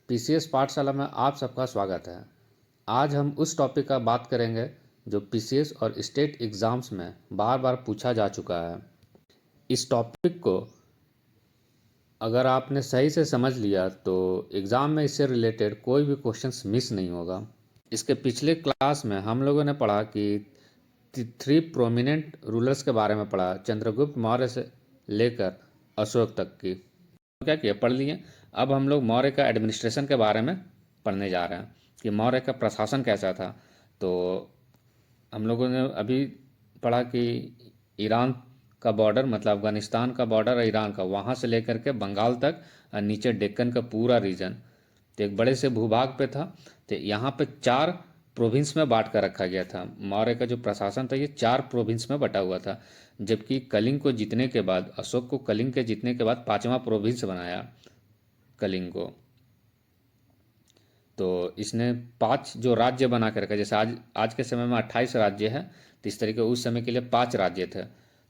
PCS पाठशाला में आप सबका स्वागत है। आज हम उस टॉपिक का बात करेंगे जो पीसीएस और स्टेट एग्ज़ाम्स में बार बार पूछा जा चुका है। इस टॉपिक को अगर आपने सही से समझ लिया तो एग्ज़ाम में इससे रिलेटेड कोई भी क्वेश्चंस मिस नहीं होगा। इसके पिछले क्लास में हम लोगों ने पढ़ा कि थ्री प्रोमिनेंट रूलर्स के बारे में पढ़ा, चंद्रगुप्त मौर्य से लेकर अशोक तक की। क्या किया, पढ़ लिए। अब हम लोग मौर्य का एडमिनिस्ट्रेशन के बारे में पढ़ने जा रहे हैं कि मौर्य का प्रशासन कैसा था। तो हम लोगों ने अभी पढ़ा कि ईरान का बॉर्डर, मतलब अफगानिस्तान का बॉर्डर है ईरान का, वहाँ से लेकर के बंगाल तक और नीचे डेक्कन का पूरा रीजन तो एक बड़े से भूभाग पे था। तो यहाँ पे 4 प्रोविंस में बांट कर रखा गया था। मौर्य का जो प्रशासन था ये 4 प्रोविंस में बटा हुआ था, जबकि कलिंग को जीतने के बाद, अशोक को कलिंग के जीतने के बाद 5वां प्रोविंस बनाया कलिंग को। तो इसने 5 जो राज्य बना कर रखा, जैसे आज के समय में 28 राज्य है, तो इस तरीके उस समय के लिए 5 राज्य थे।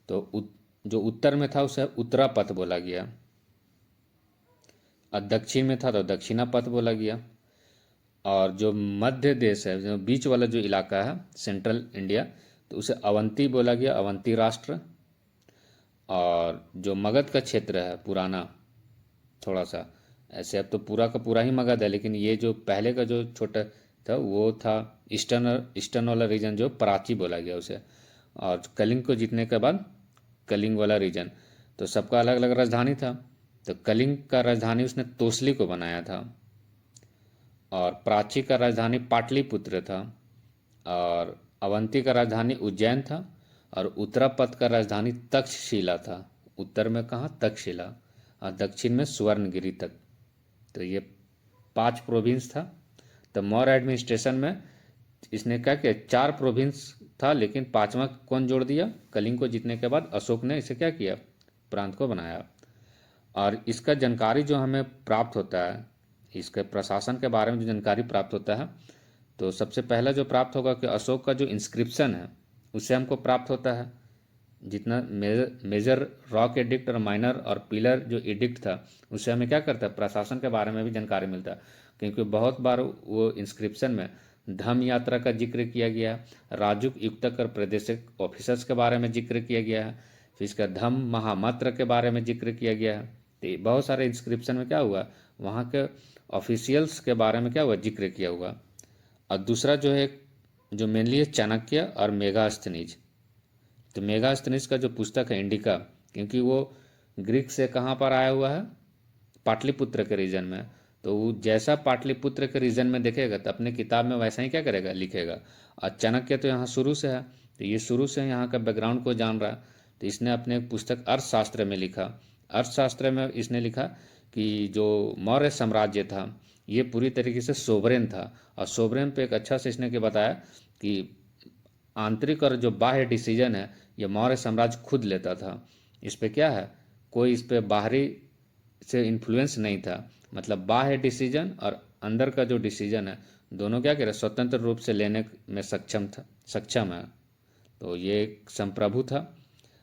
तो जो उत्तर में था उसे उत्तरापथ बोला गया, और दक्षिण में था तो दक्षिणापथ बोला गया, और जो मध्य देश है, जो बीच वाला जो इलाका है सेंट्रल इंडिया, तो उसे अवंती बोला गया, अवंती राष्ट्र। और जो मगध का क्षेत्र है पुराना, थोड़ा सा ऐसे अब तो पूरा का पूरा ही मगध है, लेकिन ये जो पहले का जो छोटा था वो था ईस्टर्न वाला रीजन, जो प्राची बोला गया उसे। और कलिंग को जीतने के बाद कलिंग वाला रीजन, तो सबका अलग अलग राजधानी था। तो कलिंग का राजधानी उसने तोसली को बनाया था, और प्राची का राजधानी पाटलिपुत्र था, और अवंती का राजधानी उज्जैन था, और उत्तरापथ का राजधानी तक्षशिला था। उत्तर में कहाँ, तक्षशिला, और दक्षिण में सुवर्णगिरी तक। तो ये 5 प्रोविंस था। तो मौर्य एडमिनिस्ट्रेशन में इसने क्या किया, 4 प्रोविंस था, लेकिन 5वां कौन जोड़ दिया, कलिंग को जीतने के बाद अशोक ने इसे क्या किया, प्रांत को बनाया। और इसका जानकारी जो हमें प्राप्त होता है, इसके प्रशासन के बारे में जो जानकारी प्राप्त होता है, तो सबसे पहला जो प्राप्त होगा कि अशोक का जो इंस्क्रिप्शन है उससे हमको प्राप्त होता है। जितना मेजर रॉक एडिक्ट और माइनर और पिलर जो एडिक्ट था, उससे हमें क्या करता है, प्रशासन के बारे में भी जानकारी मिलता है। क्योंकि बहुत बार वो इंस्क्रिप्शन में धम यात्रा का जिक्र किया गया है, राजुक, युक्तक और प्रादेशिक ऑफिसर्स के बारे में जिक्र किया गया है, फिर इसका धम महामंत्र के बारे में जिक्र किया गया है। तो बहुत सारे इंस्क्रिप्शन में क्या हुआ, वहाँ के ऑफिशियल्स के बारे में क्या हुआ, जिक्र किया हुआ। और दूसरा जो है, जो मेनली है चाणक्य और मेगास्थनीज। तो मेगास्थनीज का जो पुस्तक है इंडिका, क्योंकि वो ग्रीक से कहाँ पर आया हुआ है, पाटलिपुत्र के रीजन में। तो वो जैसा पाटलिपुत्र के रीजन में देखेगा तो अपने किताब में वैसा ही क्या करेगा, लिखेगा। और चाणक्य तो यहाँ शुरू से है, तो ये शुरू से यहाँ का बैकग्राउंड को जान रहा है। तो इसने अपने पुस्तक अर्थशास्त्र में लिखा। अर्थशास्त्र में इसने लिखा कि जो मौर्य साम्राज्य था ये पूरी तरीके से सोवरेन था, और सोवरेन पे एक अच्छा से इसने के बताया कि आंतरिक और जो बाह्य डिसीजन है ये मौर्य साम्राज्य खुद लेता था। इस पे क्या है, कोई इस पे बाहरी से इन्फ्लुएंस नहीं था। मतलब बाह्य डिसीजन और अंदर का जो डिसीजन है, दोनों क्या कह रहे, स्वतंत्र रूप से लेने में सक्षम है। तो ये एक संप्रभु था।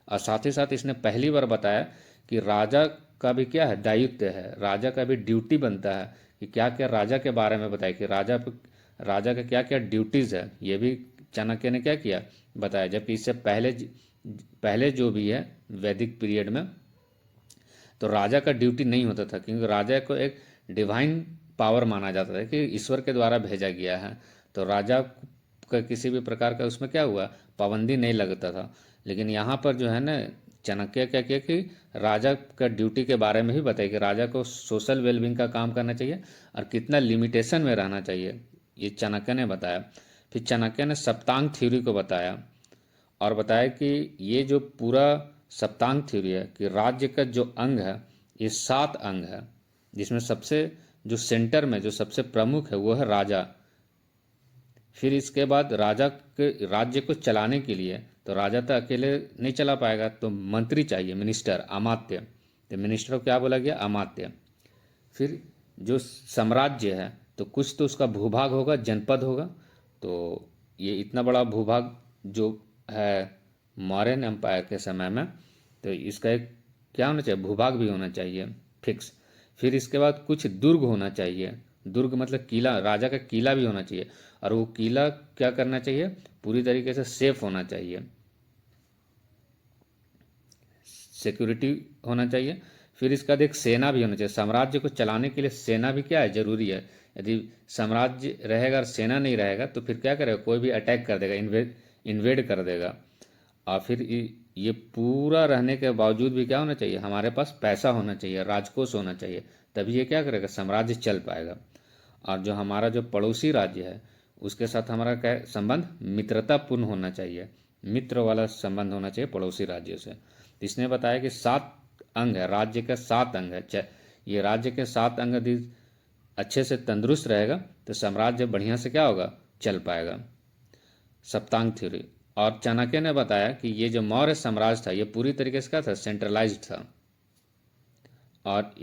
और साथ ही साथ इसने पहली बार बताया कि राजा का भी क्या है, दायित्व है, राजा का भी ड्यूटी बनता है कि क्या क्या राजा के बारे में बताया कि राजा का क्या क्या ड्यूटीज़ है, ये भी चाणक्य ने क्या किया, बताया। जबकि इससे पहले जो भी है वैदिक पीरियड में, तो राजा का ड्यूटी नहीं होता था, क्योंकि राजा को एक डिवाइन पावर माना जाता था कि ईश्वर के द्वारा भेजा गया है। तो राजा का किसी भी प्रकार का उसमें क्या हुआ, पाबंदी नहीं लगता था। लेकिन यहाँ पर जो है ना, चाणक्य क्या किया कि राजा का ड्यूटी के बारे में भी बताया कि राजा को सोशल वेलबींग का काम करना चाहिए और कितना लिमिटेशन में रहना चाहिए, ये चाणक्य ने बताया। फिर चाणक्य ने सप्तांग थ्योरी को बताया, और बताया कि ये जो पूरा सप्तांग थ्योरी है कि राज्य का जो अंग है ये 7 अंग है, जिसमें सबसे जो सेंटर में जो सबसे प्रमुख है वो है राजा। फिर इसके बाद राजा के राज्य को चलाने के लिए, तो राजा तो अकेले नहीं चला पाएगा, तो मंत्री चाहिए, मिनिस्टर, अमात्य। तो मिनिस्टर को क्या बोला गया, अमात्य। फिर जो साम्राज्य है तो कुछ तो उसका भूभाग होगा, जनपद होगा। तो ये इतना बड़ा भूभाग जो है मौर्यन एम्पायर के समय में, तो इसका एक क्या होना चाहिए, भूभाग भी होना चाहिए फिक्स। फिर इसके बाद कुछ दुर्ग होना चाहिए, दुर्ग मतलब किला, राजा का किला भी होना चाहिए, और वो किला क्या करना चाहिए, पूरी तरीके से सेफ होना चाहिए, सिक्योरिटी होना चाहिए। फिर इसका एक सेना भी होना चाहिए, साम्राज्य को चलाने के लिए सेना भी क्या है, जरूरी है। यदि साम्राज्य रहेगा और सेना नहीं रहेगा तो फिर क्या करेगा, कोई भी अटैक कर देगा, इन्वेड कर देगा। और फिर ये पूरा रहने के बावजूद भी क्या होना चाहिए, हमारे पास पैसा होना चाहिए, राजकोष होना चाहिए, तभी ये क्या करेगा, साम्राज्य चल पाएगा। और जो हमारा जो पड़ोसी राज्य है उसके साथ हमारा क्या संबंध, मित्रतापूर्ण होना चाहिए, मित्र वाला संबंध होना चाहिए पड़ोसी राज्यों से। इसने बताया कि 7 अंग है, राज्य का 7 अंग है, ये राज्य के 7 अंग यदि अच्छे से तंदुरुस्त रहेगा तो साम्राज्य बढ़िया से क्या होगा, चल पाएगा। सप्तांग थ्योरी। और चाणक्य ने बताया कि ये जो मौर्य साम्राज्य था ये पूरी तरीके से क्या था, सेंट्रलाइज्ड था। और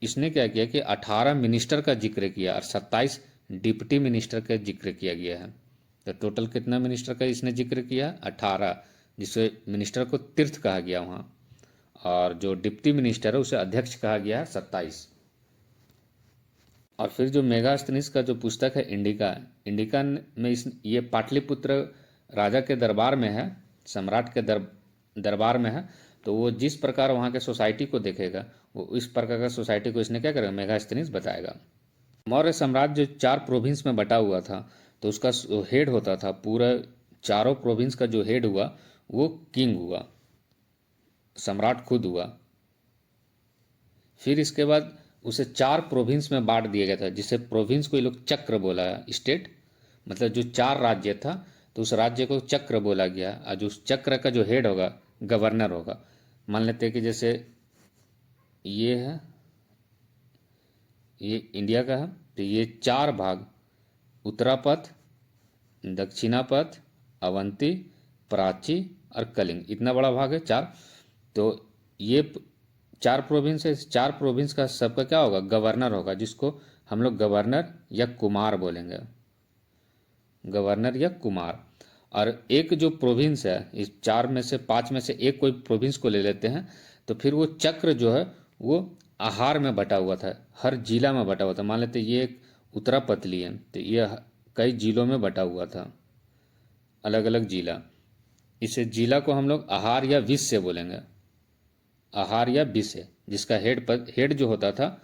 इसने क्या किया कि 18 मिनिस्टर का जिक्र किया और 27 डिप्टी मिनिस्टर का जिक्र किया गया है। तो टोटल कितना मिनिस्टर का इसने जिक्र किया, 18, जिससे मिनिस्टर को तीर्थ कहा गया वहाँ, और जो डिप्टी मिनिस्टर है उसे अध्यक्ष कहा गया है 27। और फिर जो मेगास्थनीज का जो पुस्तक है इंडिका, इंडिका में ये पाटलिपुत्र राजा के दरबार में है, सम्राट के दरबार में है, तो वो जिस प्रकार वहाँ के सोसाइटी को देखेगा वो इस प्रकार का सोसाइटी को इसने क्या करेगा, मेगास्थनीज बताएगा। मौर्य साम्राज्य जो 4 प्रोविंस में बटा हुआ था, तो उसका हेड होता था, पूरा चारों प्रोविंस का जो हेड हुआ वो किंग हुआ, सम्राट खुद हुआ। फिर इसके बाद उसे 4 प्रोविंस में बांट दिया गया था, जिसे प्रोविंस को ये लोग चक्र बोला है, स्टेट मतलब जो 4 राज्य था तो उस राज्य को चक्र बोला गया। और जो उस चक्र का जो हेड होगा गवर्नर होगा। मान लेते हैं कि जैसे ये है, ये इंडिया का है, तो ये 4 भाग, उत्तरापथ, दक्षिणापथ, अवंती, प्राची और कलिंग, इतना बड़ा भाग है 4। तो ये 4 प्रोविंस है, इस 4 प्रोविंस का सबका क्या होगा, गवर्नर होगा, जिसको हम लोग गवर्नर या कुमार बोलेंगे, गवर्नर या कुमार। और एक जो प्रोविंस है, इस 4 में से 5 में से एक कोई प्रोविंस को ले लेते हैं, तो फिर वो चक्र जो है वो आहार में बटा हुआ था, हर जिला में बटा हुआ था। मान लेते ये एक उत्तरापतली है, तो ये कई जिलों में बटा हुआ था, अलग अलग जिला। इसे जिला को हम लोग आहार या विष से बोलेंगे, आहार या विष है, जिसका हेड जो होता था,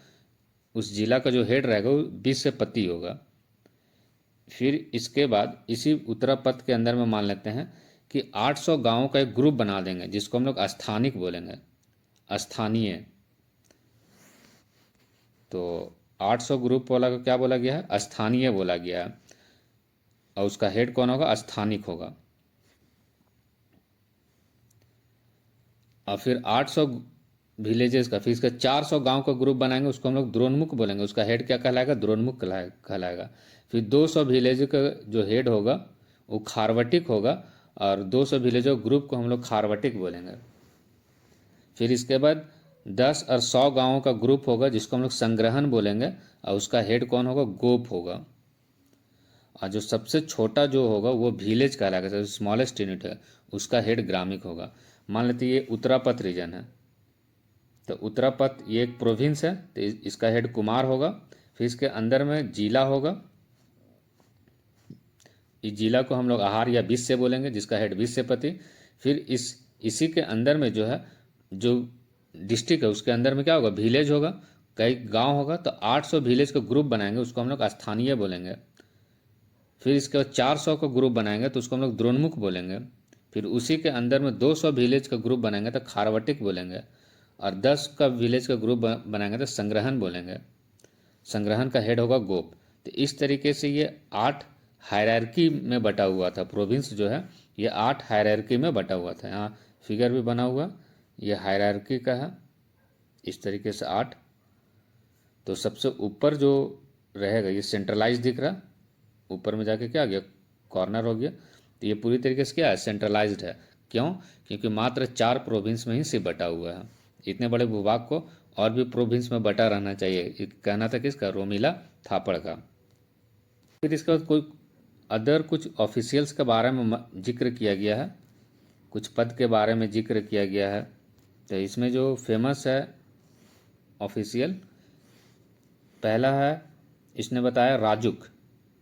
उस जिला का जो हेड रहेगा वो विष से पति होगा। फिर इसके बाद इसी उत्तरापथ के अंदर में मान लेते हैं कि 800 गांवों का एक ग्रुप बना देंगे, जिसको हम लोग स्थानिक बोलेंगे, स्थानीय। तो 800 ग्रुप वाला को क्या बोला गया है, स्थानीय बोला गया है, और उसका हेड कौन होगा, स्थानिक होगा। और फिर 800 विलेजेस का, फिर इसका 400 गांव का ग्रुप बनाएंगे, उसको हम लोग द्रोणमुख बोलेंगे, उसका हेड क्या कहलाएगा, द्रोणमुख कहलाएगा। फिर 200 विलेज का जो हेड होगा वो खारवटिक होगा, और 200 विलेजों ग्रुप को हम लोग खारवटिक बोलेंगे। फिर इसके बाद 10 और 100 गांवों का ग्रुप होगा, जिसको हम लोग संग्रहण बोलेंगे, और उसका हेड कौन होगा, गोप होगा। और जो सबसे छोटा जो होगा वो विलेज कहलाएगा, सबसे स्मॉलेस्ट यूनिट है, उसका हेड ग्रामिक होगा। मान लेते ये उत्तरापथ रीजन है, तो उत्तरापथ ये एक प्रोविंस है, तो इसका हेड कुमार होगा। फिर इसके अंदर में जिला होगा, इस जिला को हम लोग आहार या विष से बोलेंगे, जिसका हेड विष से पति। फिर इसी के अंदर में जो है, जो डिस्ट्रिक्ट है उसके अंदर में क्या होगा, विलेज होगा, कई गांव होगा, तो 800 विलेज का ग्रुप बनाएंगे, उसको हम लोग स्थानीय बोलेंगे। फिर इसके बाद 400 का ग्रुप बनाएंगे तो उसको हम लोग द्रोणमुख बोलेंगे। फिर उसी के अंदर में 200 विलेज का ग्रुप बनाएंगे तो खारवटिक बोलेंगे। और 10 का विलेज का ग्रुप बनाएंगे तो संग्रहण बोलेंगे, संग्रहण का हेड होगा गोप। तो इस तरीके से ये 8 हायरार्की में बटा हुआ था, प्रोविंस जो है ये 8 हायरार्की में बटा हुआ था। यहाँ फिगर भी बना हुआ, ये हायरार्की का है, इस तरीके से 8। तो सबसे ऊपर जो रहेगा ये सेंट्रलाइज दिख रहा, ऊपर में जाके क्या आ गया, कॉर्नर हो गया। तो ये पूरी तरीके से क्या है, सेंट्रलाइज्ड है। क्यों, क्योंकि मात्र 4 प्रोविंस में ही से बटा हुआ है। इतने बड़े भूभाग को और भी प्रोविंस में बटा रहना चाहिए, कहना था किसका, रोमिला थापड़ का। फिर इसके बाद कोई अदर कुछ ऑफिशियल्स के बारे में जिक्र किया गया है, कुछ पद के बारे में जिक्र किया गया है। तो इसमें जो फेमस है ऑफिशियल, पहला है इसने बताया राजुक।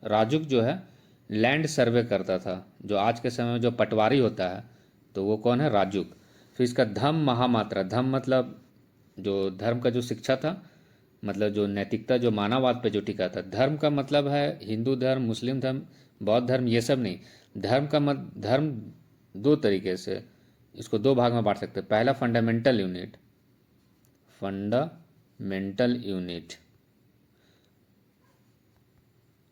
राजुक जो है लैंड सर्वे करता था, जो आज के समय में जो पटवारी होता है तो वो कौन है, राजुक। फिर इसका धम्म महामात्रा, धम्म मतलब जो धर्म का जो शिक्षा था, मतलब जो नैतिकता जो मानववाद पे जो टिका था। धर्म का मतलब है हिंदू धर्म, मुस्लिम धर्म, बौद्ध धर्म, ये सब नहीं। धर्म का मत धर्म दो तरीके से इसको दो भाग में बांट सकते हैं। पहला फंडामेंटल यूनिट, फंडामेंटल यूनिट,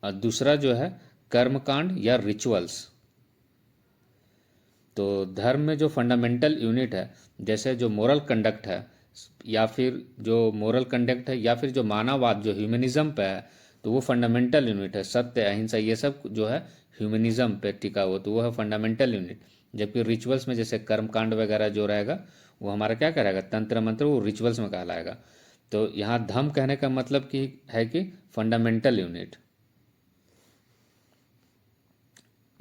और दूसरा जो है कर्मकांड या रिचुअल्स। तो धर्म में जो फंडामेंटल यूनिट है, जैसे जो मोरल कंडक्ट है, या फिर जो मोरल कंडक्ट है, या फिर जो मानववाद जो ह्यूमनिज्म पे है, तो वो फंडामेंटल यूनिट है। सत्य, अहिंसा, ये सब जो है ह्यूमनिज्म पे टिका हुआ, तो वो है फंडामेंटल यूनिट। जबकि रिचुअल्स में जैसे कर्मकांड वगैरह जो रहेगा वो हमारा क्या करेगा, तंत्र मंत्र, वो रिचुअल्स में कहलाएगा। तो यहाँ धम्म कहने का मतलब कि है कि फंडामेंटल यूनिट,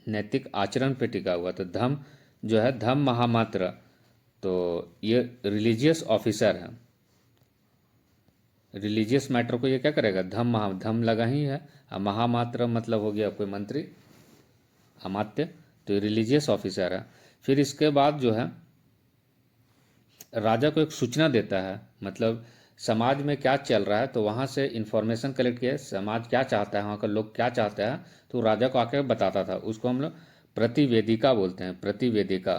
नैतिक आचरण पे टिका हुआ। तो धम्म जो है, धम्म महामात्र, तो ये रिलीजियस ऑफिसर है। रिलीजियस मैटर को ये क्या करेगा, धम्म महा, धम्म लगा ही है, और महामात्र मतलब हो गया कोई मंत्री, अमात्य, तो ये रिलीजियस ऑफिसर है। फिर इसके बाद जो है राजा को एक सूचना देता है, मतलब समाज में क्या चल रहा है, तो वहाँ से इंफॉर्मेशन कलेक्ट किया, समाज क्या चाहता है, वहाँ का लोग क्या चाहते हैं, तो राजा को आके बताता था। उसको हम लोग प्रतिवेदिका बोलते हैं, प्रतिवेदिका।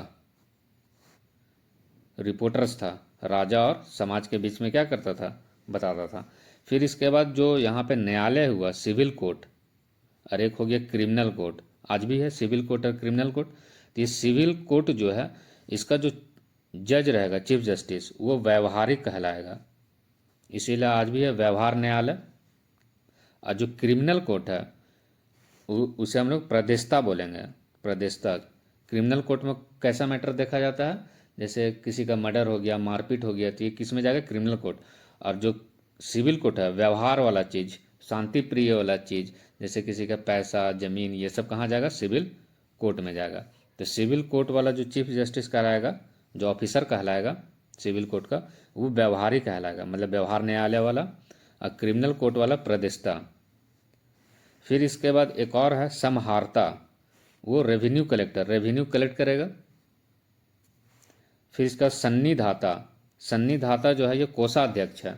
रिपोर्टर्स था, राजा और समाज के बीच में क्या करता था, बताता था। फिर इसके बाद जो यहाँ पे न्यायालय हुआ, सिविल कोर्ट, और एक हो गया क्रिमिनल कोर्ट। आज भी है सिविल कोर्ट और क्रिमिनल कोर्ट। तो ये सिविल कोर्ट जो है, इसका जो जज रहेगा, चीफ जस्टिस, वो व्यवहारिक कहलाएगा, इसीलिए आज भी है व्यवहार न्यायालय। और जो क्रिमिनल कोर्ट है उसे हम लोग प्रदेशता बोलेंगे, प्रदेशता। क्रिमिनल कोर्ट में कैसा मैटर देखा जाता है, जैसे किसी का मर्डर हो गया, मारपीट हो गया, तो ये किस में जाएगा, क्रिमिनल कोर्ट। और जो सिविल कोर्ट है, व्यवहार वाला चीज़, शांति प्रिय वाला चीज़, जैसे किसी का पैसा, जमीन, ये सब कहाँ जाएगा, सिविल कोर्ट में जाएगा। तो सिविल कोर्ट वाला जो चीफ जस्टिस कहलाएगा, जो ऑफिसर कहलाएगा सिविल कोर्ट का, वो व्यवहारी कहलाएगा, मतलब व्यवहार न्यायालय वाला। और क्रिमिनल कोर्ट वाला प्रदेशता। फिर इसके बाद एक और है समहारता, वो रेवेन्यू कलेक्टर, रेवेन्यू कलेक्ट करेगा। फिर इसका सन्निधाता, सन्निधाता जो है ये कोषाध्यक्ष है,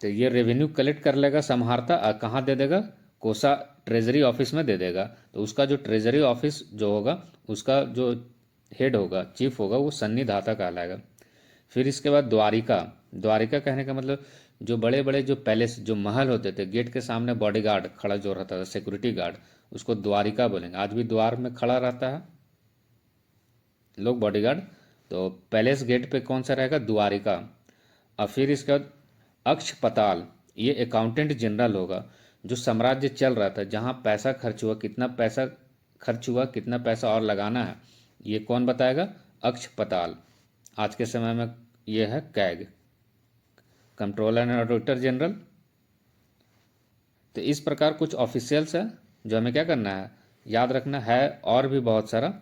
तो ये रेवेन्यू कलेक्ट कर लेगा, समहारता कहाँ दे देगा, कोषा ट्रेजरी ऑफिस में दे देगा। तो उसका जो ट्रेजरी ऑफिस जो होगा, उसका जो हेड होगा, चीफ होगा, वो सन्निधाता कहलाएगा। फिर इसके बाद द्वारिका, द्वारिका कहने का मतलब जो बड़े बड़े जो पैलेस, जो महल होते थे, गेट के सामने बॉडीगार्ड खड़ा जो रहता था, सिक्योरिटी गार्ड, उसको द्वारिका बोलेंगे। आज भी द्वार में खड़ा रहता है लोग, बॉडीगार्ड। तो पैलेस गेट पे कौन सा रहेगा, द्वारिका। और फिर इसके बाद अक्षपताल, ये अकाउंटेंट जनरल होगा। जो साम्राज्य चल रहा था, जहाँ पैसा खर्च हुआ, कितना पैसा खर्च हुआ, कितना पैसा और लगाना है, ये कौन बताएगा, अक्षपताल। आज के समय में ये है CAG, controller and auditor general. तो इस प्रकार कुछ ऑफिशियल्स है जो हमें क्या करना है, याद रखना है। और भी बहुत सारा,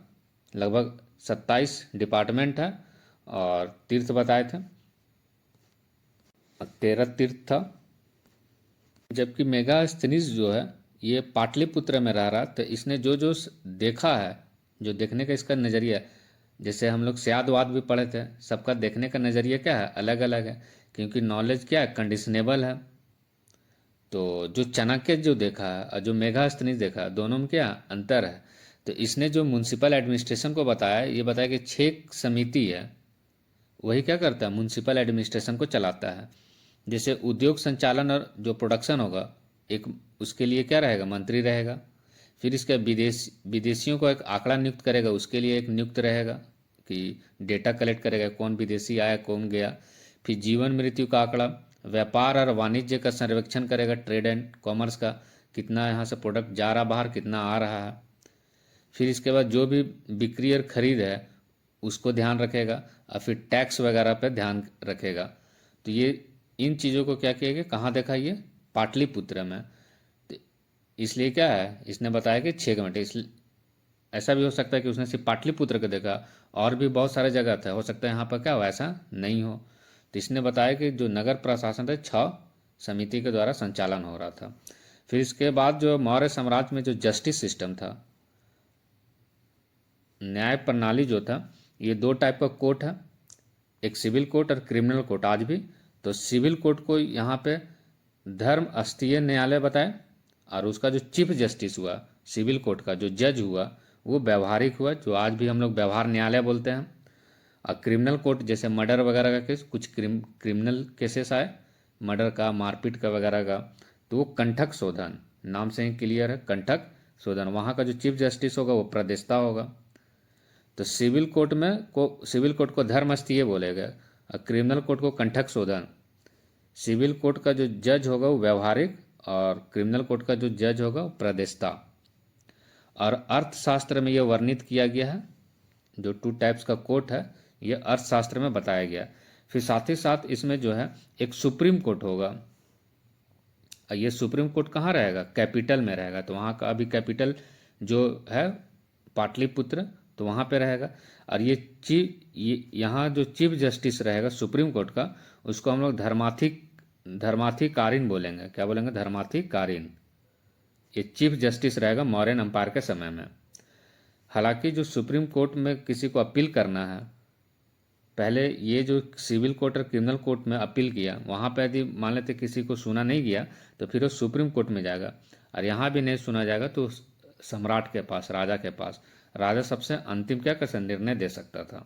लगभग 27 डिपार्टमेंट है, और तीर्थ बताए थे, 13 तीर्थ था। जबकि मेगास्थनीज जो है ये पाटलिपुत्र में रह रहा, तो इसने जो जो देखा है, जो देखने का इसका नज़रिया, जैसे हम लोग स्यादवाद भी पढ़े थे, सबका देखने का नज़रिया क्या है, अलग अलग है, क्योंकि नॉलेज क्या है, कंडीशनेबल है। तो जो चाणक्य जो देखा है और जो मेगास्थनीज देखा, दोनों में क्या अंतर है। तो इसने जो म्यूनसिपल एडमिनिस्ट्रेशन को बताया, ये बताया कि 6 समिति है, वही क्या करता है, म्यूनसिपल एडमिनिस्ट्रेशन को चलाता है। जैसे उद्योग संचालन और जो प्रोडक्शन होगा, एक उसके लिए क्या रहेगा, मंत्री रहेगा। फिर इसका विदेशियों को एक आंकड़ा नियुक्त करेगा, उसके लिए एक नियुक्त रहेगा कि डेटा कलेक्ट करेगा, कौन विदेशी आया, कौन गया। फिर जीवन मृत्यु का आंकड़ा, व्यापार और वाणिज्य का सर्वेक्षण करेगा, ट्रेड एंड कॉमर्स का, कितना यहाँ से प्रोडक्ट जा रहा बाहर, कितना आ रहा है। फिर इसके बाद जो भी बिक्री और खरीद है उसको ध्यान रखेगा, और फिर टैक्स वगैरह पर ध्यान रखेगा। तो ये इन चीज़ों को क्या किया गया, कहाँ देखा, ये पाटलिपुत्र में। तो इसलिए क्या है, इसने बताया कि 6 घंटे, इसलिए ऐसा भी हो सकता है कि उसने सिर्फ पाटलिपुत्र को देखा, और भी बहुत सारे जगह था, हो सकता है यहाँ पर क्या हो, ऐसा नहीं हो। तो इसने बताया कि जो नगर प्रशासन थे 6 समिति के द्वारा संचालन हो रहा था। फिर इसके बाद जो मौर्य साम्राज्य में जो जस्टिस सिस्टम था, न्याय प्रणाली जो था, ये दो टाइप का कोर्ट है, एक सिविल कोर्ट और क्रिमिनल कोर्ट आज भी। तो सिविल कोर्ट को यहाँ पे धर्म अस्थीय न्यायालय बताए, और उसका जो चीफ जस्टिस हुआ सिविल कोर्ट का, जो जज हुआ, वो व्यवहारिक हुआ, जो आज भी हम लोग व्यवहार न्यायालय बोलते हैं। और क्रिमिनल कोर्ट जैसे मर्डर वगैरह का केस, कुछ क्रिमिनल केसेस आए, मर्डर का, मारपीट का वगैरह का, तो वो कंठक शोधन, नाम से ही क्लियर है, कंठक शोधन, वहाँ का जो चीफ जस्टिस होगा वो प्रदेष्टा होगा। तो सिविल कोर्ट को धर्मस्थीय बोलेगा, और क्रिमिनल कोर्ट को कंठक शोधन। सिविल कोर्ट का जो जज होगा वो व्यवहारिक, और क्रिमिनल कोर्ट का जो जज होगा वो प्रदेष्टा। और अर्थशास्त्र में यह वर्णित किया गया है, जो टू टाइप्स का कोर्ट है, यह अर्थशास्त्र में बताया गया। फिर साथ ही साथ इसमें जो है एक सुप्रीम कोर्ट होगा, और ये सुप्रीम कोर्ट कहाँ रहेगा? कैपिटल में रहेगा। तो वहाँ का अभी कैपिटल जो है पाटलिपुत्र, तो वहाँ पे रहेगा। और यहाँ जो चीफ जस्टिस रहेगा सुप्रीम कोर्ट का, उसको हम लोग धर्माधिकारीन बोलेंगे। क्या बोलेंगे? धर्माधिकारीन। ये चीफ जस्टिस रहेगा मौर्यन एम्पायर के समय में। हालांकि जो सुप्रीम कोर्ट में किसी को अपील करना है, पहले ये जो सिविल कोर्ट और क्रिमिनल कोर्ट में अपील किया, वहाँ पे यदि मान लेते किसी को सुना नहीं गया तो फिर वो सुप्रीम कोर्ट में जाएगा, और यहाँ भी नहीं सुना जाएगा तो सम्राट के पास, राजा के पास। राजा सबसे अंतिम क्या कर सकता, निर्णय दे सकता था,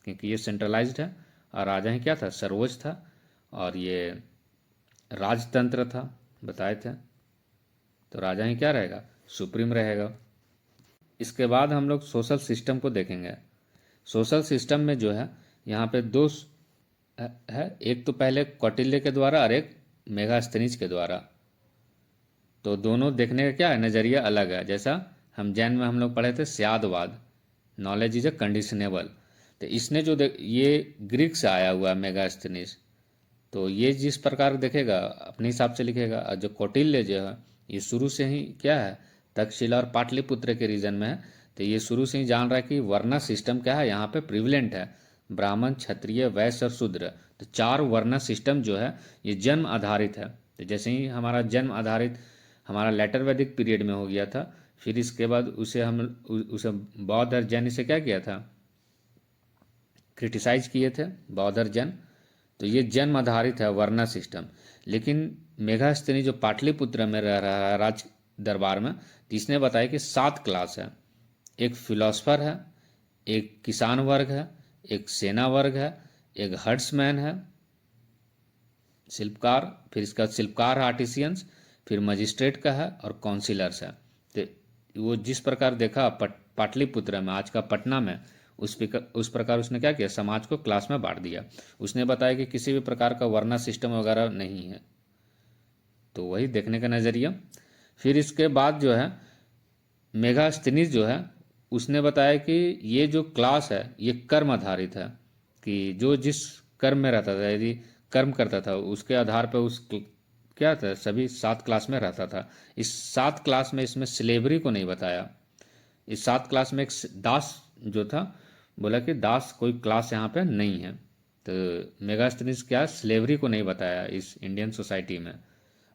क्योंकि ये सेंट्रलाइज्ड है, और राजा ही क्या था? सर्वोच्च था, और ये राजतंत्र था, बताए थे। तो राजा ही क्या रहेगा? सुप्रीम रहेगा। इसके बाद हम लोग सोशल सिस्टम को देखेंगे। सोशल सिस्टम में जो है यहाँ पे दो है, एक तो पहले कौटिल्य के द्वारा और एक मेगास्थनीज के द्वारा। तो दोनों देखने का क्या है, नज़रिया अलग है। जैसा हम जैन में हम लोग पढ़े थे स्यादवाद, नॉलेज इज ए कंडीशनेबल। तो इसने जो ये ग्रीक से आया हुआ है मेगास्थनीज, तो ये जिस प्रकार देखेगा अपने हिसाब से लिखेगा। और जो कौटिल्य जो है ये शुरू से ही क्या है, तक्षशिला और पाटलिपुत्र के रीजन में है। तो ये शुरू से ही जान रहा है कि वर्ण सिस्टम क्या है, यहाँ पे प्रिविलेंट है, ब्राह्मण, क्षत्रिय, वैश्य और शूद्र। तो 4 वर्ण सिस्टम जो है ये जन्म आधारित है। तो जैसे ही हमारा जन्म आधारित हमारा लेटर वैदिक पीरियड में हो गया था, फिर इसके बाद उसे बौद्ध और जैन से क्या किया था, क्रिटिसाइज किए थे बौद्ध और जैन। तो ये जन्म आधारित है वर्ण सिस्टम। लेकिन मेघास्थनी जो पाटलिपुत्र में रह रहा है राज दरबार में, तो इसने बताया कि 7 क्लास है। एक फिलोसफर है, एक किसान वर्ग है, एक सेना वर्ग है, एक हर्ट्समैन है, शिल्पकार, फिर इसका शिल्पकार है आर्टिसियंस, फिर मजिस्ट्रेट का है, और काउंसिलर्स है। तो वो जिस प्रकार देखा पाटलिपुत्र में, आज का पटना में, उस प्रकार उसने क्या किया, समाज को क्लास में बांट दिया। उसने बताया कि किसी भी प्रकार का वर्ण सिस्टम वगैरह नहीं है। तो वही देखने का नज़रिया। फिर इसके बाद जो है मेगास्थनीज जो है उसने बताया कि ये जो क्लास है ये कर्म आधारित है, कि जो जिस कर्म में रहता था, यदि कर्म करता था उसके आधार पर उस क्या था, सभी 7 क्लास में रहता था। इस 7 क्लास में इसमें स्लेवरी को नहीं बताया। इस 7 क्लास में एक दास जो था, बोला कि दास कोई क्लास यहाँ पे नहीं है। तो मेगास्थनीज क्या, स्लेवरी को नहीं बताया इस इंडियन सोसाइटी में,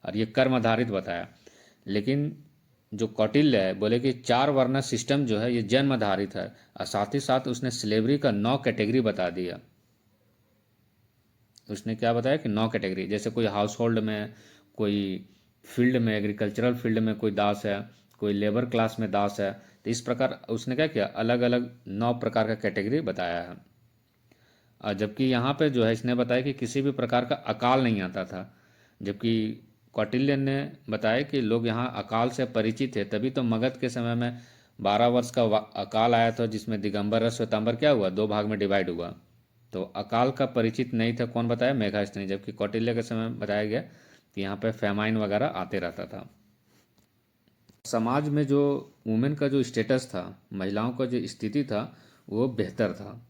और ये कर्म आधारित बताया। लेकिन जो कौटिल्य है बोले कि 4 वर्ण सिस्टम जो है ये जन्म आधारित है, और साथ ही साथ उसने स्लेवरी का 9 कैटेगरी बता दिया। उसने क्या बताया कि 9 कैटेगरी, जैसे कोई हाउस होल्ड में, कोई फील्ड में, एग्रीकल्चरल फील्ड में कोई दास है, कोई लेबर क्लास में दास है। तो इस प्रकार उसने क्या किया, अलग अलग 9 प्रकार का कैटेगरी बताया है। और जबकि यहाँ पे जो है इसने बताया कि किसी भी प्रकार का अकाल नहीं आता था, जबकि कौटिल्य ने बताया कि लोग यहाँ अकाल से परिचित है। तभी तो मगध के समय में 12 वर्ष का अकाल आया था, जिसमें दिगंबर और श्वेतांबर क्या हुआ, 2 भाग में डिवाइड हुआ। तो अकाल का परिचित नहीं था, कौन बताया, मेघास्थनी। जबकि कौटिल्य के समय बताया गया कि यहाँ पे फैमाइन वगैरह आते रहता था। समाज में जो वुमेन का जो स्टेटस था, महिलाओं का जो स्थिति था, वो बेहतर था।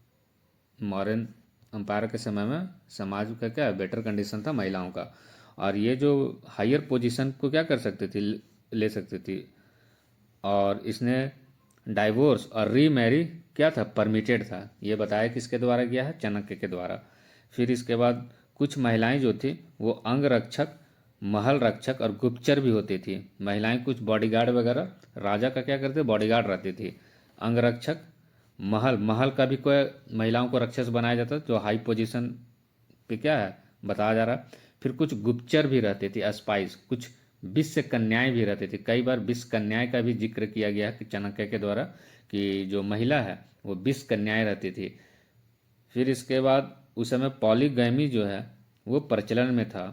मॉडर्न एम्पायर के समय में समाज का क्या बेटर कंडीशन था महिलाओं का, और ये जो हायर पोजीशन को क्या कर सकती थी, ले सकती थी। और इसने डाइवोर्स और रीमैरी क्या था, परमिटेड था। ये बताया किसके द्वारा किया है, चाणक्य के द्वारा। फिर इसके बाद कुछ महिलाएं जो थी वो अंगरक्षक महल रक्षक और गुप्तचर भी होती थी। महिलाएं कुछ बॉडीगार्ड वगैरह, राजा का क्या करते, बॉडीगार्ड रहती थी। अंगरक्षक, महल महल का भी कोई महिलाओं को रक्षक बनाया जाता जो हाई पोजीशन पे क्या है बताया जा रहा है। फिर कुछ गुप्तचर भी रहते थे, स्पाइस, कुछ 20 कन्याएं भी रहती थी। कई बार 20 कन्याएं का भी जिक्र किया गया है कि चाणक्य के द्वारा, कि जो महिला है वो 20 कन्याएं रहती थी। फिर इसके बाद उस समय पॉलीगैमी जो है वो प्रचलन में था,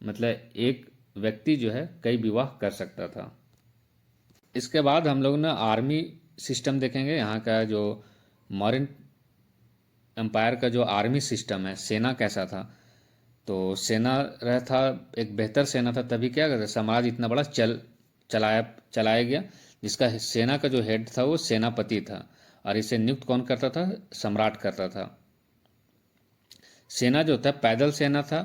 मतलब एक व्यक्ति जो है कई विवाह कर सकता था। इसके बाद हम लोग ना आर्मी सिस्टम देखेंगे। यहाँ का जो मॉडर्न एम्पायर का जो आर्मी सिस्टम है, सेना कैसा था। तो सेना रहा था, एक बेहतर सेना था, तभी क्या करते, समाज इतना बड़ा चलाया गया, जिसका सेना का जो हेड था वो सेनापति था, और इसे नियुक्त कौन करता था, सम्राट करता था। सेना जो था पैदल सेना था,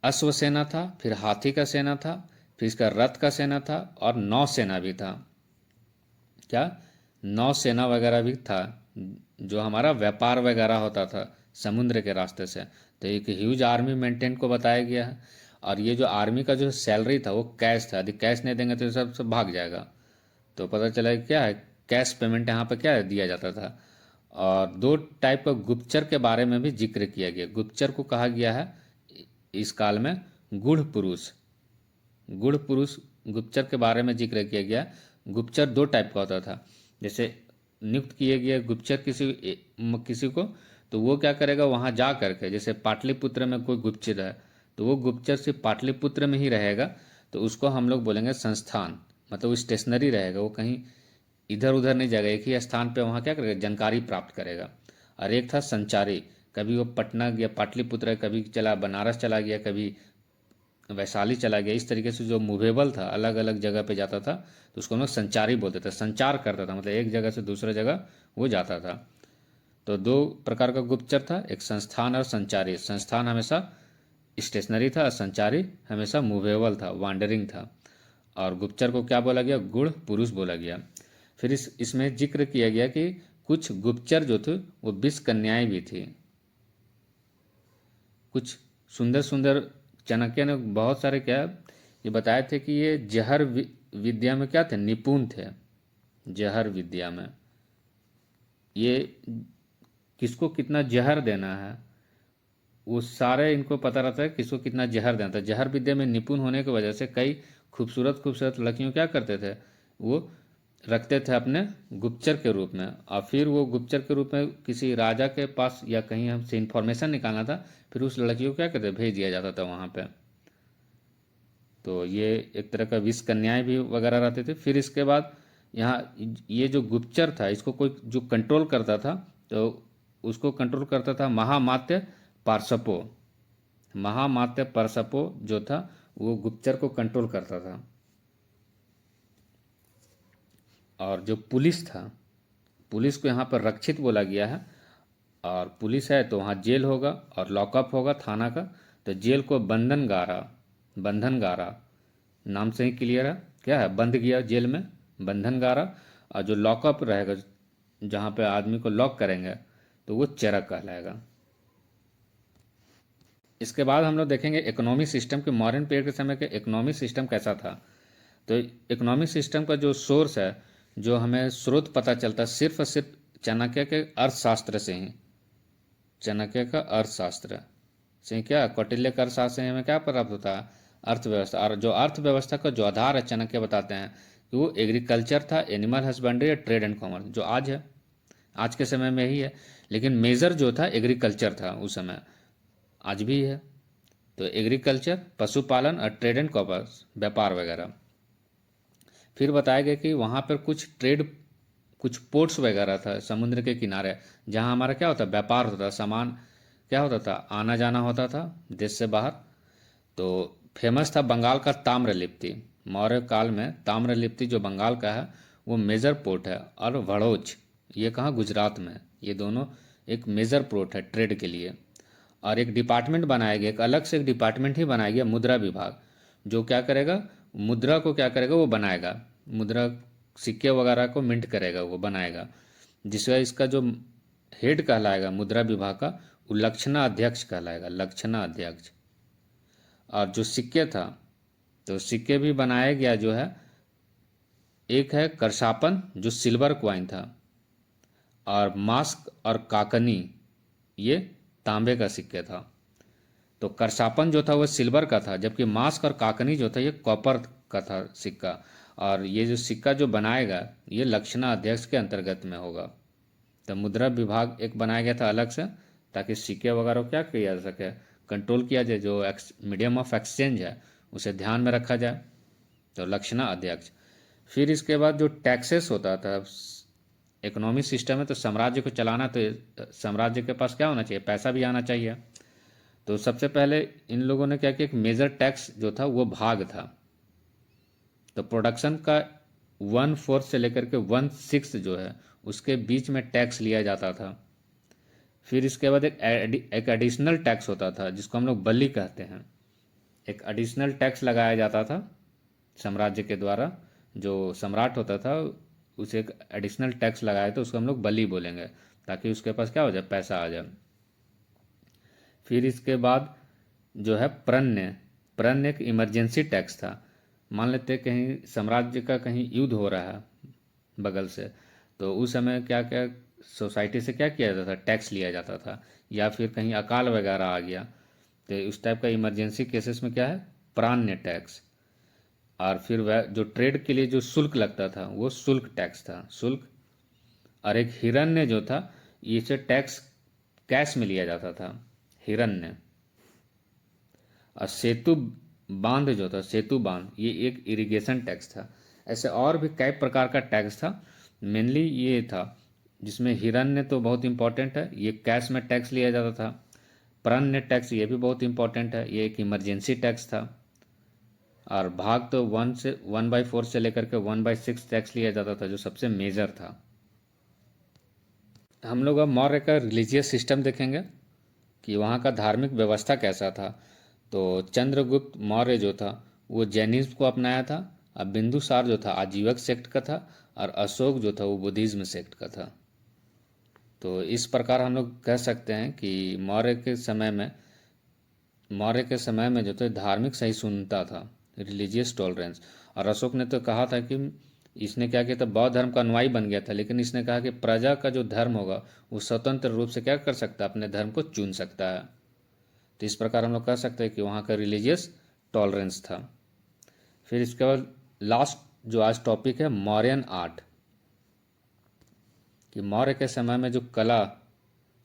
अश्व सेना था, फिर हाथी का सेना था, फिर इसका रथ का सेना था, और नौसेना भी था। क्या, नौसेना वगैरह भी था, जो हमारा व्यापार वगैरह होता था समुद्र के रास्ते से। तो एक ह्यूज आर्मी मेंटेन को बताया गया है। और ये जो आर्मी का जो सैलरी था वो कैश था, यदि कैश नहीं देंगे तो सब भाग जाएगा। तो पता चला कि क्या है, कैश पेमेंट यहाँ पर क्या है दिया जाता था। और दो टाइप का गुप्तचर के बारे में भी जिक्र किया गया। गुप्तचर को कहा गया है इस काल में गूढ़ पुरुष। गूढ़ पुरुष गुप्तचर के बारे में जिक्र किया गया। गुप्तचर दो टाइप का होता था। जैसे नियुक्त किए गए गुप्तचर किसी को, तो वो क्या करेगा, वहाँ जा करके, जैसे पाटलिपुत्र में कोई गुप्तचर है तो वो गुप्तचर सिर्फ पाटलिपुत्र में ही रहेगा, तो उसको हम लोग बोलेंगे संस्थान, मतलब वो स्टेशनरी रहेगा, वो कहीं इधर उधर नहीं जाएगा, एक ही स्थान पे वहाँ क्या करेगा, जानकारी प्राप्त करेगा। और एक था संचारी, कभी वो पटना गया, पाटलिपुत्र, कभी चला बनारस चला गया, कभी वैशाली चला गया। इस तरीके से जो मूवेबल था, अलग अलग जगह पे जाता था, तो उसको हम लोग संचारी बोलते थे। संचार करता था, मतलब एक जगह से दूसरे जगह वो जाता था। तो दो प्रकार का गुप्तचर था, एक संस्थान और संचारी। संस्थान हमेशा स्टेशनरी था, और संचारी हमेशा मूवेबल था, वांडरिंग था। और गुप्तचर को क्या बोला गया, गूढ़ पुरुष बोला गया। फिर इसमें जिक्र किया गया कि कुछ गुप्तचर जो थे वो 20 कन्याएं भी थी। कुछ सुंदर सुंदर, चाणक्य ने बहुत सारे क्या ये बताए थे कि ये जहर विद्या में क्या थे, निपुण थे। जहर विद्या में ये किसको कितना जहर देना है वो सारे इनको पता रहता है, किसको कितना जहर देना था। जहर विद्या में निपुण होने की वजह से कई खूबसूरत खूबसूरत लड़कियों क्या करते थे, वो रखते थे अपने गुप्तचर के रूप में। और फिर वो गुप्तचर के रूप में किसी राजा के पास या कहीं हमसे इन्फॉर्मेशन निकालना था, फिर उस लड़की को क्या करते, भेज दिया जाता था वहाँ पे। तो ये एक तरह का 20 कन्याएं भी वगैरह रहते थे। फिर इसके बाद यहाँ ये जो गुप्तचर था, इसको कोई जो कंट्रोल करता था, तो उसको कंट्रोल करता था महामात्य पार्सपो। महामात्य पार्सपो जो था वो गुप्तचर को कंट्रोल करता था। और जो पुलिस था, पुलिस को यहाँ पर रक्षित बोला गया है। और पुलिस है तो वहाँ जेल होगा और लॉकअप होगा थाना का। तो जेल को बंधन गारा नाम से ही क्लियर है, क्या है, बंद गया जेल में, बंधन गारा। और जो लॉकअप रहेगा, जहाँ पे आदमी को लॉक करेंगे, तो वो चरक कहलाएगा। इसके बाद हम लोग देखेंगे इकोनॉमिक सिस्टम के, मॉडर्न पीरियड के समय के इकोनॉमिक सिस्टम कैसा था। तो इकोनॉमिक सिस्टम का जो सोर्स है, जो हमें स्रोत पता चलता है, सिर्फ और सिर्फ चाणक्य के अर्थशास्त्र से ही। चाणक्य का अर्थशास्त्र से क्या, कौटिल्य का अर्थशास्त्र से हमें क्या प्राप्त होता है, अर्थव्यवस्था। और जो अर्थव्यवस्था का जो आधार है, चाणक्य बताते हैं कि वो एग्रीकल्चर था, animal husbandry, trade and commerce, जो आज है, आज के समय में ही है। लेकिन मेजर जो था एग्रीकल्चर था उस समय, आज भी है। तो एग्रीकल्चर, पशुपालन और ट्रेड एंड कॉमर्स, व्यापार वगैरह। फिर बताया गया कि वहाँ पर कुछ पोर्ट्स वगैरह था समुद्र के किनारे, जहाँ हमारा क्या होता, व्यापार होता, सामान क्या होता था, आना जाना होता था देश से बाहर। तो फेमस था बंगाल का ताम्रलिप्ति। मौर्य काल में ताम्रलिप्ति जो बंगाल का है वो मेजर पोर्ट है। और भड़ोच, ये कहाँ, गुजरात में। ये दोनों एक मेजर पोर्ट है ट्रेड के लिए। और एक डिपार्टमेंट बनाया गया, एक अलग से एक डिपार्टमेंट ही बनाया गया, मुद्रा विभाग, जो क्या करेगा, मुद्रा को क्या करेगा, वो बनाएगा, मुद्रा सिक्के वगैरह को मिंट करेगा, वो बनाएगा। जिसका इसका जो हेड कहलाएगा मुद्रा विभाग का, वो लक्षणा अध्यक्ष कहलाएगा, लक्षणा अध्यक्ष। और जो सिक्के था, तो सिक्के भी बनाया गया जो है, एक है करशापन जो सिल्वर क्वाइन था, और मास्क और काकनी ये तांबे का सिक्के था। तो करशापन जो था वो सिल्वर का था, जबकि मास्क और काकनी जो था ये कॉपर का था सिक्का। और ये जो सिक्का जो बनाएगा ये लक्षणा अध्यक्ष के अंतर्गत में होगा। तो मुद्रा विभाग एक बनाया गया था अलग से, ताकि सिक्के वगैरह को क्या किया जा सके, कंट्रोल किया जाए, जो मीडियम ऑफ एक्सचेंज है उसे ध्यान में रखा जाए। तो लक्षणा अध्यक्ष। फिर इसके बाद जो टैक्सेस होता था, इकोनॉमिक सिस्टम है तो साम्राज्य को चलाना, तो साम्राज्य के पास क्या होना चाहिए, पैसा भी आना चाहिए। तो सबसे पहले इन लोगों ने क्या किया, एक मेजर टैक्स जो था वो भाग था। तो प्रोडक्शन का 1/4 से लेकर के 1/6 जो है उसके बीच में टैक्स लिया जाता था। फिर इसके बाद एक एडिशनल टैक्स होता था जिसको हम लोग बल्ली कहते हैं। एक एडिशनल टैक्स लगाया जाता था साम्राज्य के द्वारा, जो सम्राट होता था उसे एक एडिशनल टैक्स लगाया तो उसको हम लोग बल्ली बोलेंगे, ताकि उसके पास क्या हो जाए, पैसा आ जाए। फिर इसके बाद जो है प्रण्य। प्रण्य एक इमरजेंसी टैक्स था। मान लेते हैं कहीं साम्राज्य का कहीं युद्ध हो रहा है बगल से, तो उस समय क्या क्या सोसाइटी से क्या किया जाता था, टैक्स लिया जाता था। या फिर कहीं अकाल वगैरह आ गया तो उस टाइप का इमरजेंसी केसेस में क्या है, प्राण्य टैक्स। और फिर वह जो ट्रेड के लिए जो शुल्क लगता था वो शुल्क टैक्स था, शुल्क। और एक हिरण्य जो था, इसे टैक्स कैश में लिया जाता था, हिरण्य। और सेतु बांध जो था, सेतु बांध, ये एक इरिगेशन टैक्स था। ऐसे और भी कई प्रकार का टैक्स था, मेनली ये था जिसमें हिरण्य तो बहुत इंपॉर्टेंट है, ये कैश में टैक्स लिया जाता था। प्राण्य टैक्स ये भी बहुत इंपॉर्टेंट है, ये एक इमरजेंसी टैक्स था। और भाग तो 1/4 से लेकर के 1/6 टैक्स लिया जाता था, जो सबसे मेजर था। हम लोग अब मौर्य का रिलीजियस सिस्टम देखेंगे कि वहाँ का धार्मिक व्यवस्था कैसा था। तो चंद्रगुप्त मौर्य जो था वो जैनिज्म को अपनाया था, और बिंदुसार जो था आजीवक सेक्ट का था, और अशोक जो था वो बुद्धिज्म सेक्ट का था। तो इस प्रकार हम लोग कह सकते हैं कि मौर्य के समय में जो था धार्मिक सहिष्णुता था, रिलीजियस टॉलरेंस। और अशोक ने तो कहा था कि इसने क्या किया था, बौद्ध धर्म का अनुयायी बन गया था, लेकिन इसने कहा कि प्रजा का जो धर्म होगा वो स्वतंत्र रूप से क्या कर सकता है, अपने धर्म को चुन सकता है। तो इस प्रकार हम लोग कह सकते हैं कि वहाँ का रिलीजियस टॉलरेंस था। फिर इसके बाद लास्ट जो आज टॉपिक है, मौर्यन आर्ट। कि मौर्य के समय में जो कला,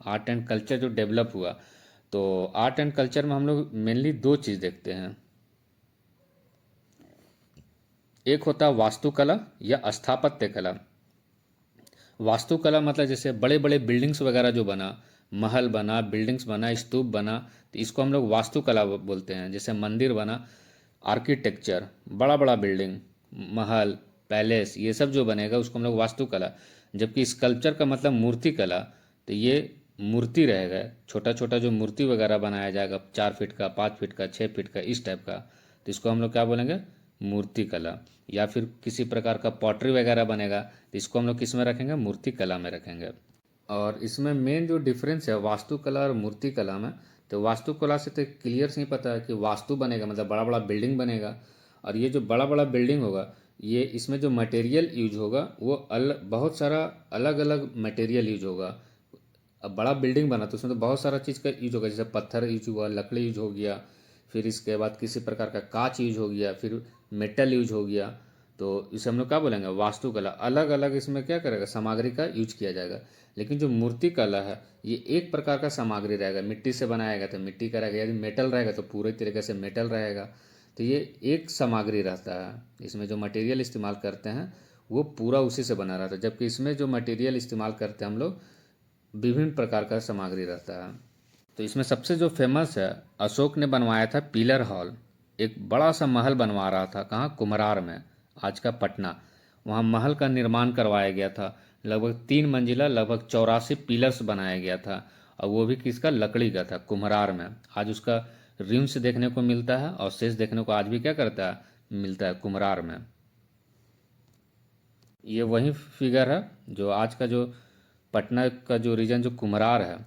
आर्ट एंड कल्चर जो डेवलप हुआ, तो आर्ट एंड कल्चर में हम लोग मेनली दो चीज़ देखते हैं। एक होता है वास्तुकला या स्थापत्य कला। वास्तुकला मतलब जैसे बड़े बड़े बिल्डिंग्स वगैरह जो बना, महल बना, बिल्डिंग्स बना, स्तूप बना, तो इसको हम लोग वास्तुकला बोलते हैं। जैसे मंदिर बना, आर्किटेक्चर, बड़ा बड़ा बिल्डिंग, महल, पैलेस, ये सब जो बनेगा उसको हम लोग वास्तुकला। जबकि स्कल्पचर का मतलब मूर्ति कला, तो ये मूर्ति रहेगा, छोटा छोटा जो मूर्ति वगैरह बनाया जाएगा, 4 फीट का, 5 फीट का, 6 फीट का, इस टाइप का, तो इसको हम लोग क्या बोलेंगे, मूर्ति कला। या फिर किसी प्रकार का पॉटरी वगैरह बनेगा तो इसको हम लोग किस में रखेंगे, मूर्ति कला में रखेंगे। और इसमें मेन जो डिफरेंस है वास्तुकला और मूर्ति कला में, तो वास्तुकला से तो क्लियर से ही पता है कि वास्तु बनेगा मतलब बड़ा बड़ा बिल्डिंग बनेगा। और ये जो बड़ा बड़ा बिल्डिंग होगा, ये इसमें जो मटेरियल यूज होगा वो बहुत सारा अलग अलग मटेरियल यूज होगा। अब बड़ा बिल्डिंग बना तो उसमें तो बहुत सारा चीज़ का यूज होगा, जैसे पत्थर यूज हुआ, लकड़ी यूज हो गया, फिर इसके बाद किसी प्रकार का कांच यूज हो गया, फिर मेटल यूज हो गया। तो इसे हम लोग क्या बोलेंगे, वास्तुकला। अलग अलग इसमें क्या करेगा, सामग्री का यूज किया जाएगा। लेकिन जो मूर्ति कला है ये एक प्रकार का सामग्री रहेगा, मिट्टी से बनाएगा तो मिट्टी का रहेगा, यदि मेटल रहेगा तो पूरे तरीके से मेटल रहेगा। तो ये एक सामग्री रहता है, इसमें जो मटेरियल इस्तेमाल करते हैं वो पूरा उसी से बना रहता है। जबकि इसमें जो मटेरियल इस्तेमाल करते हैं हम लोग, विभिन्न प्रकार का सामग्री रहता है। तो इसमें सबसे जो फेमस है, अशोक ने बनवाया था पिलर हॉल। एक बड़ा सा महल बनवा रहा था, कहाँ, कुम्हरार में, आज का पटना। वहाँ महल का निर्माण करवाया गया था, लगभग 3 मंजिला, लगभग 84 पिलर्स बनाया गया था। और वो भी किसका, लकड़ी का था, कुम्हरार में। आज उसका रिम्स देखने को मिलता है और शेष देखने को आज भी क्या करता है, मिलता है कुम्हरार में। ये वही फिगर है जो आज का जो पटना का जो रीजन जो कुम्हरार है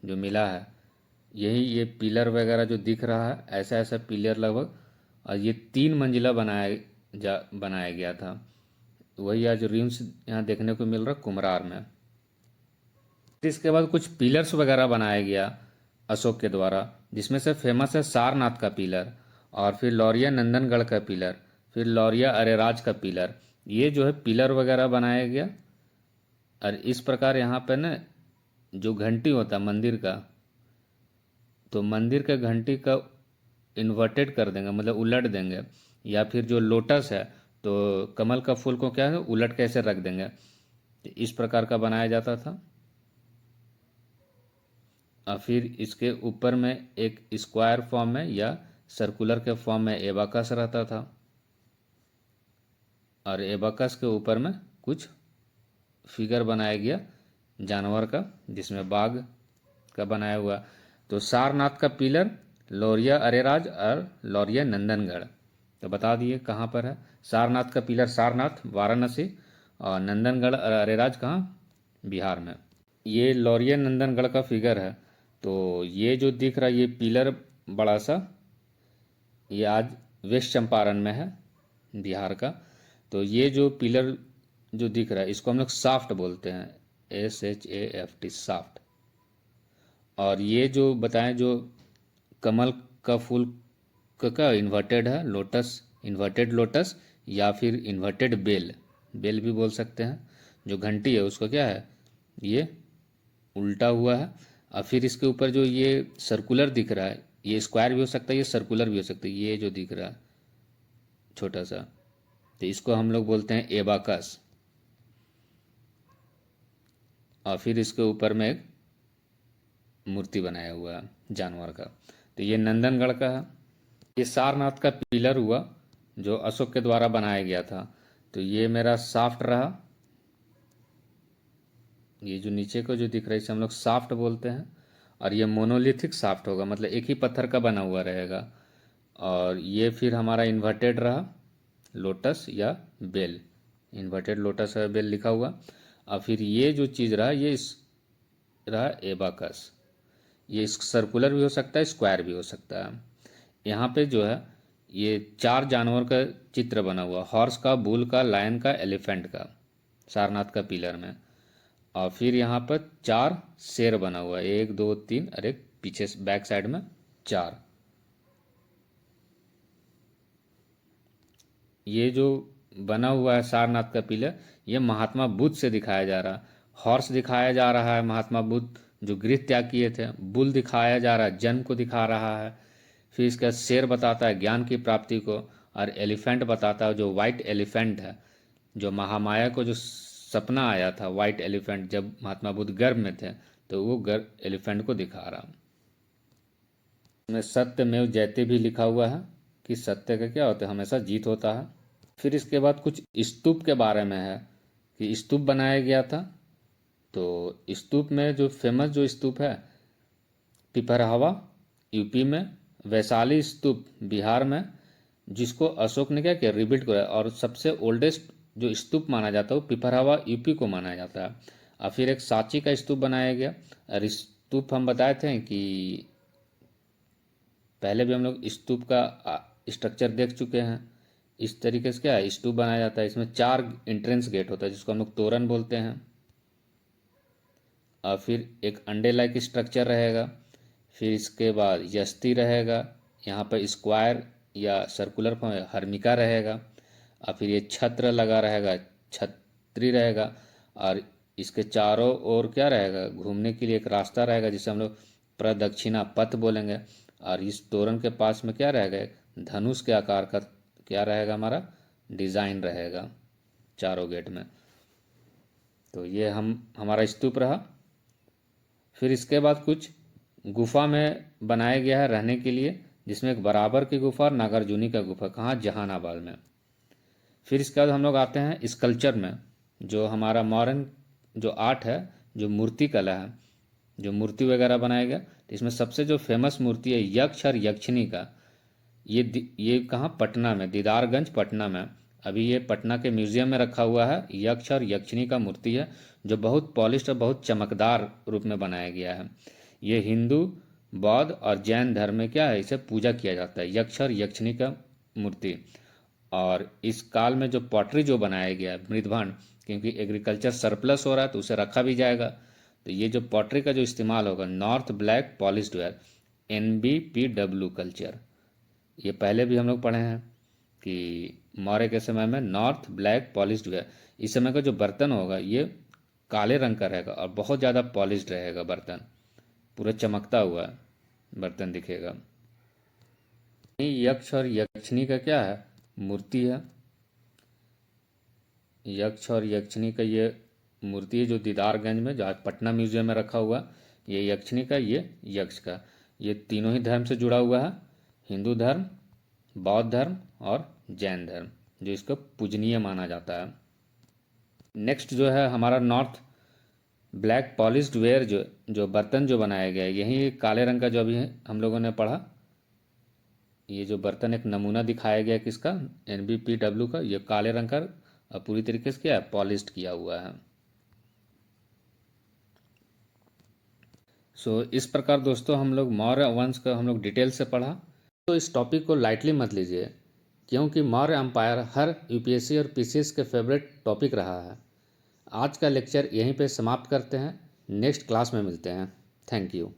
जो मिला है, यही ये पिलर वगैरह जो दिख रहा है, ऐसा ऐसा पिलर लगभग, और ये 3 मंजिला बनाया गया था। वही आज रिम्स यहाँ देखने को मिल रहा कुम्हरार में। फिर इसके बाद कुछ पिलर्स वगैरह बनाया गया अशोक के द्वारा, जिसमें से फेमस है सारनाथ का पिलर, और फिर लौरिया नंदनगढ़ का पिलर, फिर लौरिया अरेराज का पिलर। ये जो है पिलर वगैरह बनाया गया। और इस प्रकार यहाँ पे ना जो घंटी होता है मंदिर का, तो मंदिर के घंटी का इन्वर्टेड कर देंगे, मतलब उलट देंगे, या फिर जो लोटस है तो कमल का फूल को क्या है उलट के ऐसे रख देंगे। तो इस प्रकार का बनाया जाता था। और फिर इसके ऊपर में एक स्क्वायर फॉर्म में या सर्कुलर के फॉर्म में एबाकस रहता था, और एबाकस के ऊपर में कुछ फिगर बनाया गया जानवर का, जिसमें बाघ का बनाया हुआ। तो सारनाथ का पिलर, लौरिया अरेराज और लौरिया नंदनगढ़। तो बता दिए कहाँ पर है। सारनाथ का पिलर सारनाथ वाराणसी, और नंदनगढ़ और अरेराज कहाँ, बिहार में। ये लौरिया नंदनगढ़ का फिगर है। तो ये जो दिख रहा है ये पिलर बड़ा सा, ये आज वेस्ट चंपारण में है बिहार का। तो ये जो पिलर जो दिख रहा है इसको हम लोग साफ्ट बोलते हैं, SHAFT साफ्ट। और ये जो बताएं जो कमल का फूल का इन्वर्टेड है लोटस, इन्वर्टेड लोटस, या फिर इन्वर्टेड बेल, बेल भी बोल सकते हैं। जो घंटी है उसको क्या है, ये उल्टा हुआ है। और फिर इसके ऊपर जो ये सर्कुलर दिख रहा है, ये स्क्वायर भी हो सकता है, ये सर्कुलर भी हो सकता है। ये जो दिख रहा है छोटा सा, तो इसको हम लोग बोलते हैं एबाकस। और फिर इसके ऊपर में एक मूर्ति बनाया हुआ है जानवर का। तो ये नंदनगढ़ का है। ये सारनाथ का पिलर हुआ जो अशोक के द्वारा बनाया गया था। तो ये मेरा साफ्ट रहा। ये जो नीचे को जो दिख रहा है इसे हम लोग साफ्ट बोलते हैं। और ये मोनोलिथिक साफ्ट होगा, मतलब एक ही पत्थर का बना हुआ रहेगा। और ये फिर हमारा इन्वर्टेड रहा लोटस या बेल, इन्वर्टेड लोटस या बेल लिखा हुआ। और फिर ये जो चीज़ रहा ये रहा एबाकस। ये सर्कुलर भी हो सकता है, स्क्वायर भी हो सकता है। यहाँ पे जो है ये 4 जानवर का चित्र बना हुआ, हॉर्स का, बुल का, लायन का, एलिफेंट का, सारनाथ का पिलर में। और फिर यहाँ पर 4 शेर बना हुआ है, 1 2 3 और एक पीछे बैक साइड में 4। ये जो बना हुआ है सारनाथ का पिलर, ये महात्मा बुद्ध से दिखाया जा रहा है। हॉर्स दिखाया जा रहा है महात्मा बुद्ध जो गृह त्याग किए थे। बुल दिखाया जा रहा है जन्म को दिखा रहा है। फिर इसका शेर बताता है ज्ञान की प्राप्ति को। और एलिफेंट बताता है जो वाइट एलिफेंट है, जो महामाया को जो सपना आया था वाइट एलिफेंट जब महात्मा बुद्ध गर्भ में थे, तो वो गर्भ एलिफेंट को दिखा रहा। इसमें सत्यमेव जयते भी लिखा हुआ है कि सत्य का क्या होता है, हमेशा जीत होता है। फिर इसके बाद कुछ स्तूप के बारे में है कि स्तूप बनाया गया था। तो स्तूप में जो फेमस जो स्तूप है पिपरहवा यूपी में, वैशाली स्तूप बिहार में, जिसको अशोक ने क्या किया रिबिल्ड किया। और सबसे ओल्डेस्ट जो स्तूप माना जाता है वो पिपरहवा यूपी को माना जाता है। और फिर एक सांची का स्तूप बनाया गया। और स्तूप हम बताए थे कि पहले भी हम लोग स्तूप का स्ट्रक्चर देख चुके हैं। इस तरीके से क्या है स्तूप बनाया जाता है। इसमें 4 एंट्रेंस गेट होता है जिसको हम लोग तोरण बोलते हैं। और फिर एक अंडे लाइक स्ट्रक्चर रहेगा। फिर इसके बाद यस्ती रहेगा, यहाँ पर स्क्वायर या सर्कुलर फॉर्म हर्मिका रहेगा। और फिर ये छत्र लगा रहेगा, छतरी रहेगा। और इसके चारों ओर क्या रहेगा, घूमने के लिए एक रास्ता रहेगा जिसे हम लोग प्रदक्षिणा पथ बोलेंगे। और इस तोरण के पास में क्या रहेगा, धनुष के आकार का क्या रहेगा, हमारा डिज़ाइन रहेगा चारों गेट में। तो ये हमारा स्तूप रहा। फिर इसके बाद कुछ गुफा में बनाया गया है रहने के लिए, जिसमें एक बराबर की गुफा और नागार्जुनी का गुफा, कहाँ, जहानाबाद में। फिर इसके बाद हम लोग आते हैं स्कल्पचर में, जो हमारा मॉडर्न जो आर्ट है, जो मूर्ति कला है, जो मूर्ति वगैरह बनाया गया। तो इसमें सबसे जो फेमस मूर्ति है यक्ष और यक्षिणी का, ये कहाँ, पटना में, दीदारगंज पटना में। अभी ये पटना के म्यूजियम में रखा हुआ है। यक्ष और यक्षिणी का मूर्ति है जो बहुत पॉलिश और बहुत चमकदार रूप में बनाया गया है। ये हिंदू बौद्ध और जैन धर्म में क्या है, इसे पूजा किया जाता है, यक्ष और यक्षिणी का मूर्ति। और इस काल में जो पॉटरी जो बनाया गया है मृदभांड, क्योंकि एग्रीकल्चर सरप्लस हो रहा है तो उसे रखा भी जाएगा, तो ये जो पॉटरी का जो इस्तेमाल होगा, north black polished where, NBPW culture, ये पहले भी हम लोग पढ़े हैं कि मौर्य के समय में नॉर्थ ब्लैक पॉलिश्ड वेयर, इस समय का जो बर्तन होगा ये काले रंग का रहेगा और बहुत ज़्यादा पॉलिश्ड रहेगा, बर्तन पूरा चमकता हुआ बर्तन दिखेगा। यक्ष और यक्षिणी का क्या है, मूर्ति है, यक्ष और यक्षिणी का ये मूर्ति है जो दीदारगंज में, जो आज पटना म्यूजियम में रखा हुआ, ये यक्षिणी का, ये यक्ष का। ये तीनों ही धर्म से जुड़ा हुआ है, हिंदू धर्म, बौद्ध धर्म और जैन धर्म, जो इसको पूजनीय माना जाता है। नेक्स्ट जो है हमारा नॉर्थ ब्लैक पॉलिश्ड वेयर, जो बर्तन जो बनाया गया है, यही काले रंग का जो अभी हम लोगों ने पढ़ा, ये जो बर्तन एक नमूना दिखाया गया किसका, NBPW का, ये काले रंग का पूरी तरीके से क्या है, पॉलिश्ड किया हुआ है। सो इस प्रकार दोस्तों हम लोग मौर्य वंश का हम लोग डिटेल से पढ़ा। तो इस टॉपिक को लाइटली मत लीजिए, क्योंकि मौर्य एम्पायर हर UPSC और PCS के फेवरेट टॉपिक रहा है। आज का लेक्चर यहीं पे समाप्त करते हैं, नेक्स्ट क्लास में मिलते हैं। Thank you.